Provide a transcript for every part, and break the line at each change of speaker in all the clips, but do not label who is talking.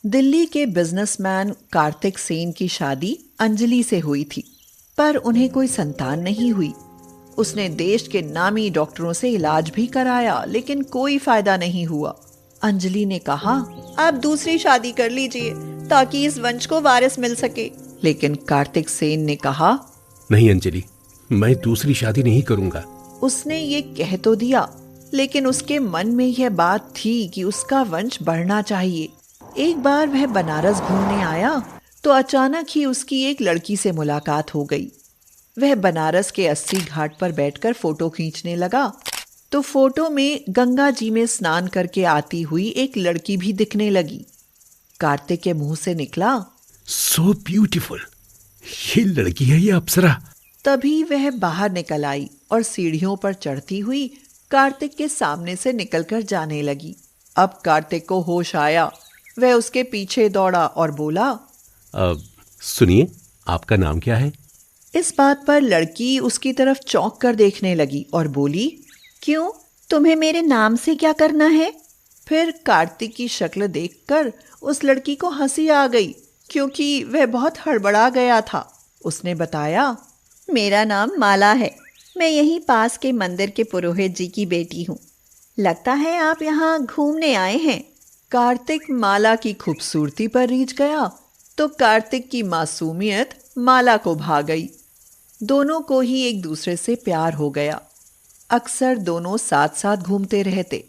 दिल्ली के बिजनेसमैन कार्तिक सेन की शादी अंजलि से हुई थी, पर उन्हें कोई संतान नहीं हुई। उसने देश के नामी डॉक्टरों से इलाज भी कराया, लेकिन कोई फायदा नहीं हुआ। अंजलि ने कहा,
आप दूसरी शादी कर लीजिए ताकि इस वंश को वारिस मिल सके।
लेकिन कार्तिक सेन ने कहा,
नहीं अंजलि, मैं दूसरी शादी नहीं करूंगा।
उसने ये कह तो दिया, लेकिन उसके मन में यह बात थी कि उसका वंश बढ़ना चाहिए। एक बार वह बनारस घूमने आया तो अचानक ही उसकी एक लड़की से मुलाकात हो गई। वह बनारस के 80 घाट पर बैठकर फोटो खींचने लगा तो फोटो में गंगा जी में स्नान करके आती हुई एक लड़की भी दिखने लगी। कार्तिक के मुंह से निकला,
सो ब्यूटीफुल, ये लड़की है या अप्सरा?
तभी वह बाहर निकल आई और सीढ़ियों पर चढ़ती हुई कार्तिक के सामने से निकलकर जाने लगी। अब कार्तिक को होश आया। वह उसके पीछे दौड़ा और बोला,
सुनिए, आपका नाम क्या है?
इस बात पर लड़की उसकी तरफ चौंक कर देखने लगी और बोली,
क्यों, तुम्हें मेरे नाम से क्या करना है?
फिर कार्तिक की शक्ल देखकर उस लड़की को हंसी आ गई, क्योंकि वह बहुत हड़बड़ा गया था। उसने बताया,
मेरा नाम माला है। मैं यहीं पास के मंदिर के पुरोहित जी की बेटी हूँ। लगता है आप यहाँ घूमने आए हैं।
कार्तिक माला की खूबसूरती पर रीझ गया तो कार्तिक की मासूमियत माला को भा गई। दोनों को ही एक दूसरे से प्यार हो गया। अक्सर दोनों साथ साथ घूमते रहते।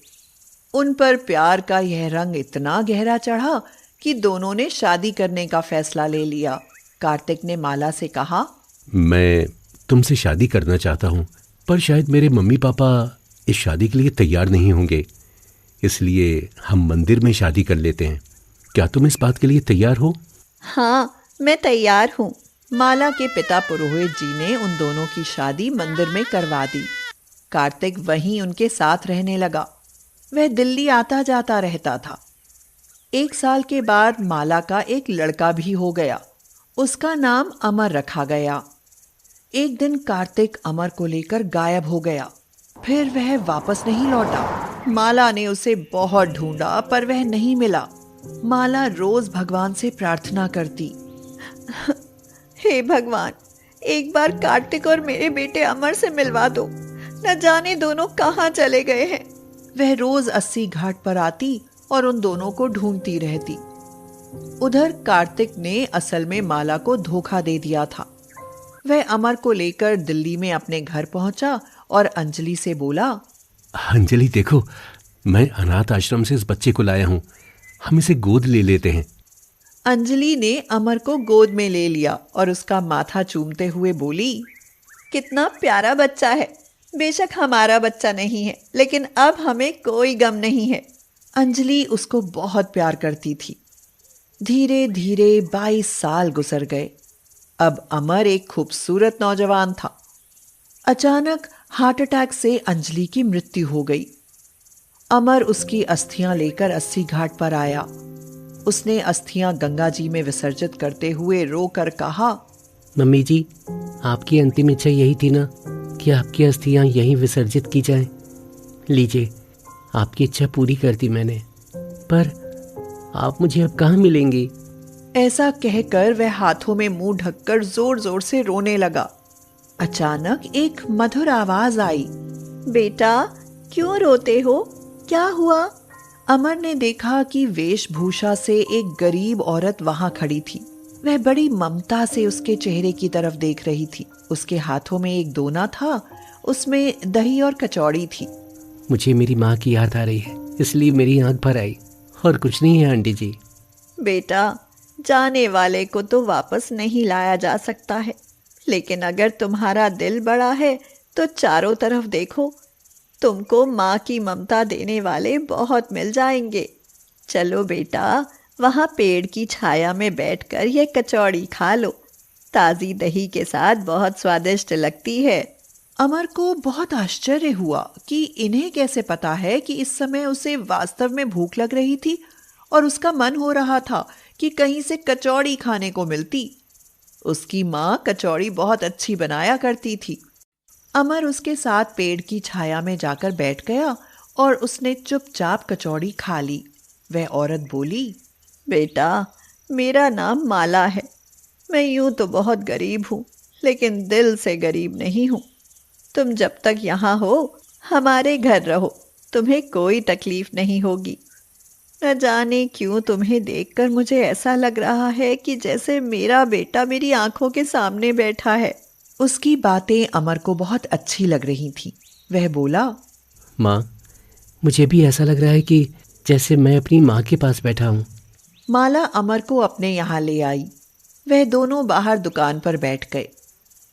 उन पर प्यार का यह रंग इतना गहरा चढ़ा कि दोनों ने शादी करने का फैसला ले लिया। कार्तिक ने माला से कहा,
मैं तुमसे शादी करना चाहता हूँ, पर शायद मेरे मम्मी पापा इस शादी के लिए तैयार नहीं होंगे, इसलिए हम मंदिर में शादी कर लेते हैं। क्या तुम इस बात के लिए तैयार हो?
हाँ, मैं तैयार हूँ।
माला के पिता पुरोहित जी ने उन दोनों की शादी मंदिर में करवा दी। कार्तिक वहीं उनके साथ रहने लगा। वह दिल्ली आता जाता रहता था। 1 साल के बाद माला का एक लड़का भी हो गया। उसका नाम अमर रखा गया। एक दिन कार्तिक अमर को लेकर गायब हो गया। फिर वह वापस नहीं लौटा। माला ने उसे बहुत ढूंढा, पर वह नहीं मिला। माला रोज भगवान से प्रार्थना करती,
हे भगवान, एक बार कार्तिक और मेरे बेटे अमर से मिलवा दो। न जाने दोनों कहाँ चले गए हैं।
वह रोज 80 घाट पर आती और उन दोनों को ढूंढती रहती। उधर कार्तिक ने असल में माला को धोखा दे दिया था। वह अमर को लेकर दिल्ली में अपने घर पहुंचा और अंजलि से बोला,
अंजलि देखो, मैं अनाथ आश्रम से इस बच्चे को लाया हूँ, हम इसे गोद ले लेते हैं।
अंजलि ने अमर को गोद में ले लिया और उसका माथा चूमते हुए बोली,
कितना प्यारा बच्चा है। बेशक हमारा बच्चा नहीं है, लेकिन अब हमें कोई गम नहीं है।
अंजलि उसको बहुत प्यार करती थी। धीरे धीरे 22 साल गुजर गए। अब अमर एक खूबसूरत नौजवान था। अचानक हार्ट अटैक से अंजलि की मृत्यु हो गई। अमर उसकी अस्थियां लेकर 80 घाट पर आया। उसने अस्थियां गंगा जी में विसर्जित करते हुए रोकर कहा,
मम्मी जी, आपकी अंतिम इच्छा यही थी ना कि आपकी अस्थियां यहीं विसर्जित की जाएं? लीजिए, आपकी इच्छा पूरी कर दी मैंने, पर आप मुझे अब कहाँ मिलेंगी?
ऐसा कहकर वह हाथों में मुंह ढककर जोर जोर से रोने लगा। अचानक एक मधुर आवाज आई,
बेटा, क्यों रोते हो? क्या हुआ?
अमर ने देखा कि वेशभूषा से एक गरीब औरत वहां खड़ी थी। वह बड़ी ममता से उसके चेहरे की तरफ देख रही थी। उसके हाथों में एक दोना था, उसमें दही और कचौड़ी थी।
मुझे मेरी माँ की याद आ रही है, इसलिए मेरी आंख भर आई, और कुछ नहीं है आंटी जी।
बेटा, जाने वाले को तो वापस नहीं लाया जा सकता है, लेकिन अगर तुम्हारा दिल बड़ा है तो चारों तरफ देखो, तुमको माँ की ममता देने वाले बहुत मिल जाएंगे। चलो बेटा, वहाँ पेड़ की छाया में बैठकर ये कचौड़ी खा लो। ताज़ी दही के साथ बहुत स्वादिष्ट लगती है।
अमर को बहुत आश्चर्य हुआ कि इन्हें कैसे पता है कि इस समय उसे वास्तव में भूख लग रही थी और उसका मन हो रहा था कि कहीं से कचौड़ी खाने को मिलती। उसकी माँ कचौड़ी बहुत अच्छी बनाया करती थी। अमर उसके साथ पेड़ की छाया में जाकर बैठ गया और उसने चुपचाप कचौड़ी खा ली। वह औरत बोली,
बेटा, मेरा नाम माला है। मैं यूं तो बहुत गरीब हूँ, लेकिन दिल से गरीब नहीं हूँ। तुम जब तक यहाँ हो हमारे घर रहो, तुम्हें कोई तकलीफ नहीं होगी। न जाने क्यों तुम्हें देखकर मुझे ऐसा लग रहा है कि जैसे मेरा बेटा मेरी आंखों के सामने बैठा है।
उसकी बातें अमर को बहुत अच्छी लग रही थीं। वह बोला,
माँ, मुझे भी ऐसा लग रहा है कि जैसे मैं अपनी माँ के पास बैठा हूँ।
माला अमर को अपने यहाँ ले आई। वह दोनों बाहर दुकान पर बैठ गए।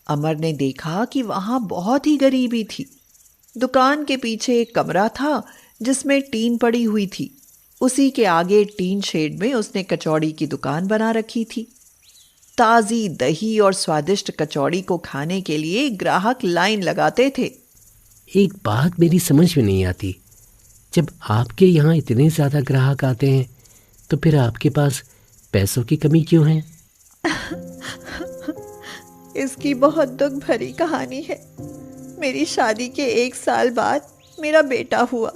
अमर ने देखा कि वहाँ बहुत ही गरीबी थी। दुकान के पीछे एक कमरा था जिसमें टीन पड़ी हुई थी। उसी के आगे टीन शेड में उसने कचौड़ी की दुकान बना रखी थी। ताज़ी दही और स्वादिष्ट कचौड़ी को खाने के लिए ग्राहक लाइन लगाते थे।
एक बात मेरी समझ में नहीं आती, जब आपके यहाँ इतने ज़्यादा ग्राहक आते हैं तो फिर आपके पास पैसों की कमी क्यों है?
इसकी बहुत दुख भरी कहानी है। मेरी शादी के 1 साल बाद मेरा बेटा हुआ।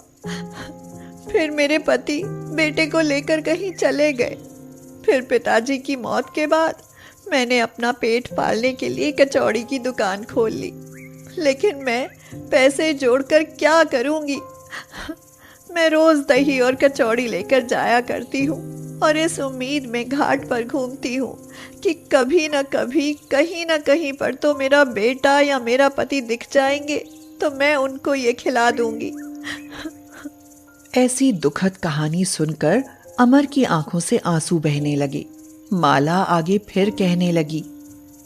फिर मेरे पति बेटे को लेकर कहीं चले गए। फिर पिताजी की मौत के बाद मैंने अपना पेट पालने के लिए कचौड़ी की दुकान खोल ली। लेकिन मैं पैसे जोड़कर क्या करूंगी? मैं रोज दही और कचौड़ी लेकर जाया करती हूँ और इस उम्मीद में घाट पर घूमती हूँ कि कभी न कभी कहीं न कहीं पर तो मेरा बेटा या मेरा पति दिख जाएंगे, तो मैं उनको ये खिला दूंगी।
ऐसी दुखद कहानी सुनकर अमर की आंखों से आंसू बहने लगे। माला आगे फिर कहने लगी,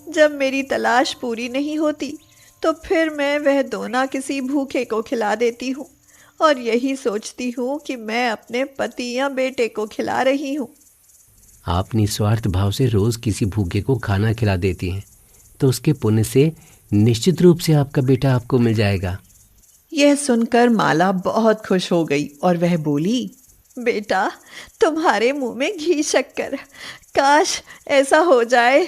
जब मेरी तलाश पूरी नहीं होती तो फिर मैं वह दोना किसी भूखे को खिला देती हूँ और यही सोचती हूँ कि मैं अपने पति या बेटे को खिला रही हूँ।
आप निस्वार्थ भाव से रोज किसी भूखे को खाना खिला देती हैं तो उसके पुण्य से निश्चित रूप से आपका बेटा आपको मिल जाएगा।
यह सुनकर माला बहुत खुश हो गई और वह बोली,
बेटा, तुम्हारे मुंह में घी शक्कर, काश ऐसा हो जाए।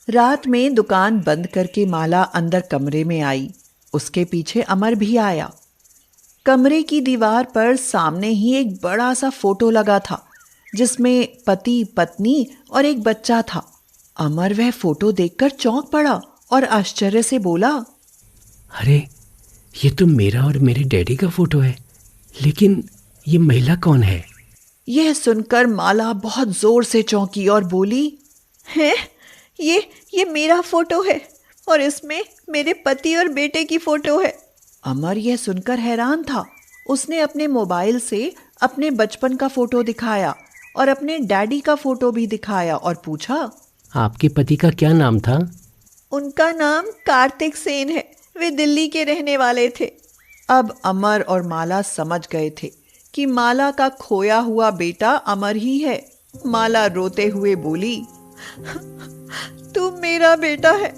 रात में दुकान बंद करके माला अंदर कमरे में आई। उसके पीछे अमर भी आया। कमरे की दीवार पर सामने ही एक बड़ा सा फोटो लगा था जिसमें पति, पत्नी और एक बच्चा था। अमर वह फोटो देखकर चौंक पड़ा और आश्चर्य से बोला,
अरे, ये तो मेरा और मेरे डैडी का फोटो है, लेकिन ये महिला कौन है?
यह सुनकर माला बहुत जोर से चौंकी और बोली,
है, ये मेरा फोटो है और इसमें मेरे पति और बेटे की फोटो है।
अमर यह सुनकर हैरान था। उसने अपने मोबाइल से अपने बचपन का फोटो दिखाया और अपने डैडी का फोटो भी दिखाया और पूछा,
आपके पति का क्या नाम था?
उनका नाम कार्तिक सेन है। वे दिल्ली के रहने वाले थे।
अब अमर और माला समझ गए थे कि माला का खोया हुआ बेटा अमर ही है। माला रोते हुए बोली,
तू मेरा बेटा है।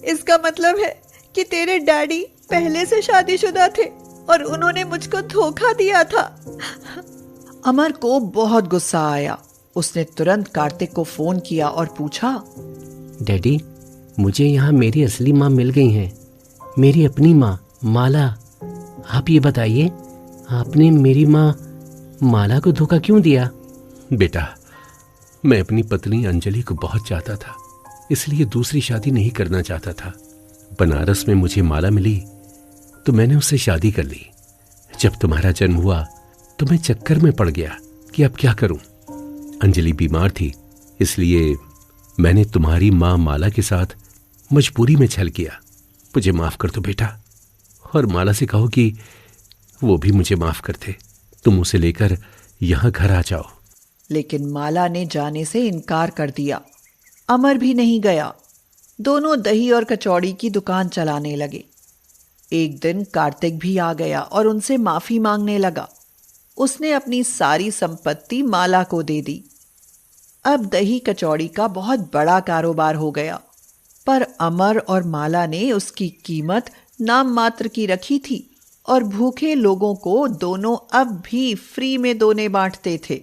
इसका मतलब है कि तेरे डैडी पहले से शादीशुदा थे और उन्होंने मुझको धोखा दिया था।
अमर को बहुत गुस्सा आया। उसने तुरंत कार्तिक को फोन किया और पूछा,
डैडी, मुझे यहाँ मेरी असली माँ मिल गई हैं, मेरी अपनी माँ माला। आप ये बताइए, आपने मेरी माँ माला को धोखा क्यों दिया?
बेटा, मैं अपनी पत्नी अंजलि को बहुत चाहता था, इसलिए दूसरी शादी नहीं करना चाहता था। बनारस में मुझे माला मिली तो मैंने उससे शादी कर ली। जब तुम्हारा जन्म हुआ तो मैं चक्कर में पड़ गया कि अब क्या करूं। अंजलि बीमार थी, इसलिए मैंने तुम्हारी माँ माला के साथ मजबूरी में छल किया। मुझे माफ कर दो बेटा, और माला से कहो कि वो भी मुझे माफ कर दे। तुम उसे लेकर यहाँ घर आ जाओ।
लेकिन माला ने जाने से इनकार कर दिया। अमर भी नहीं गया। दोनों दही और कचौड़ी की दुकान चलाने लगे। एक दिन कार्तिक भी आ गया और उनसे माफी मांगने लगा। उसने अपनी सारी संपत्ति माला को दे दी। अब दही कचौड़ी का बहुत बड़ा कारोबार हो गया, पर अमर और माला ने उसकी कीमत नाम मात्र की रखी थी और भूखे लोगों को दोनों अब भी फ्री में दोने बांटते थे।